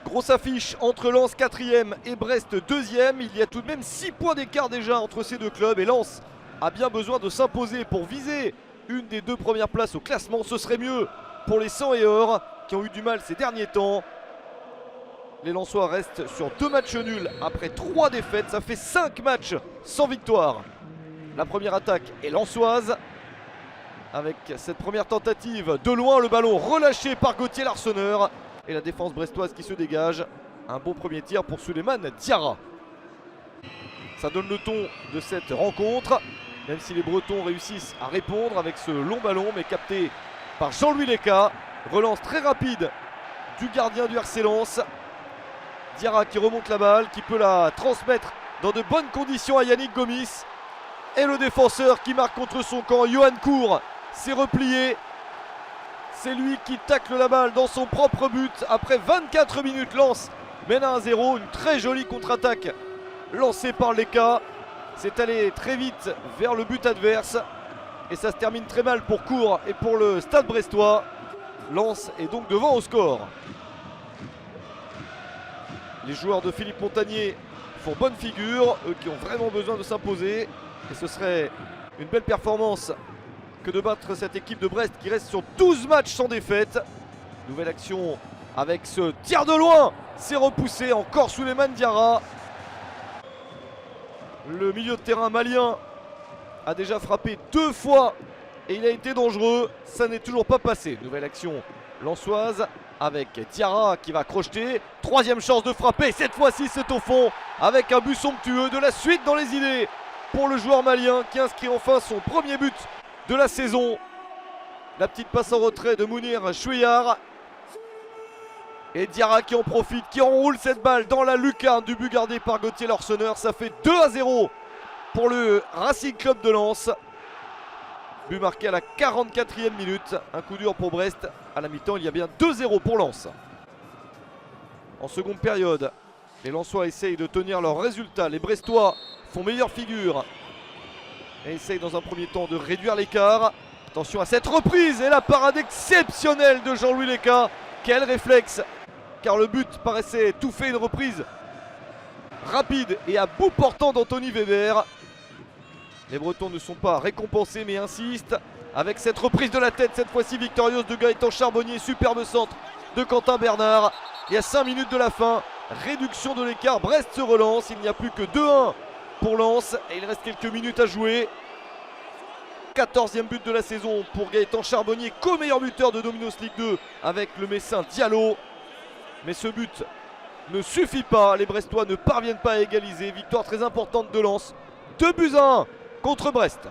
Grosse affiche entre Lens 4e et Brest 2e. Il y a tout de même 6 points d'écart déjà entre ces deux clubs. Et Lens a bien besoin de s'imposer pour viser une des 2 premières places au classement. Ce serait mieux pour les 100 et or qui ont eu du mal ces derniers temps. Les Lensois restent sur 2 matchs nuls après 3 défaites. Ça fait 5 matchs sans victoire. La première attaque est lensoise. Avec cette première tentative de loin, le ballon relâché par Gauthier Larsonneur. Et la défense brestoise qui se dégage. Un bon premier tir pour Souleymane Diarra. Ça donne le ton de cette rencontre. Même si les Bretons réussissent à répondre avec ce long ballon, mais capté par Jean-Louis Léca. Relance très rapide du gardien du RC Lens. Diarra qui remonte la balle, qui peut la transmettre dans de bonnes conditions à Yannick Gomis. Et le défenseur qui marque contre son camp, Johan Cour, s'est replié. C'est lui qui tacle la balle dans son propre but. Après 24 minutes, Lens mène à 1-0. Une très jolie contre-attaque lancée par Léca. C'est allé très vite vers le but adverse. Et ça se termine très mal pour Cour et pour le Stade brestois. Lens est donc devant au score. Les joueurs de Philippe Montagnier font bonne figure, eux qui ont vraiment besoin de s'imposer. Et ce serait une belle performance que de battre cette équipe de Brest qui reste sur 12 matchs sans défaite. Nouvelle action avec ce tir de loin. C'est repoussé, encore Souleymane Diarra. Le milieu de terrain malien a déjà frappé 2 fois et il a été dangereux. Ça n'est toujours pas passé. Nouvelle action lensoise avec Diarra qui va crocheter. 3e chance de frapper. Cette fois-ci, c'est au fond avec un but somptueux. De la suite dans les idées pour le joueur malien qui inscrit enfin son premier but de la saison. La petite passe en retrait de Mounir Chouillard. Et Diarra qui en profite, qui enroule cette balle dans la lucarne du but gardé par Gauthier Larsonneur. Ça fait 2-0 pour le Racing Club de Lens. But marqué à la 44e minute. Un coup dur pour Brest. À la mi-temps, il y a bien 2-0 pour Lens. En seconde période, les Lensois essayent de tenir leur résultat. Les Brestois font meilleure figure et essayent dans un premier temps de réduire l'écart. Attention à cette reprise et la parade exceptionnelle de Jean-Louis Léca. Quel réflexe, car le but paraissait étouffer une reprise rapide et à bout portant d'Anthony Weber. Les Bretons ne sont pas récompensés mais insistent avec cette reprise de la tête, cette fois-ci victorieuse de Gaëtan Charbonnier. Superbe centre de Quentin Bernard. Et à 5 minutes de la fin, réduction de l'écart, Brest se relance. Il n'y a plus que 2-1 pour Lens et il reste quelques minutes à jouer. 14e but de la saison pour Gaëtan Charbonnier, co-meilleur buteur de Dominos Ligue 2 avec le Messin Diallo. Mais ce but ne suffit pas, les Brestois ne parviennent pas à égaliser. Victoire très importante de Lens, 2-1 contre Brest.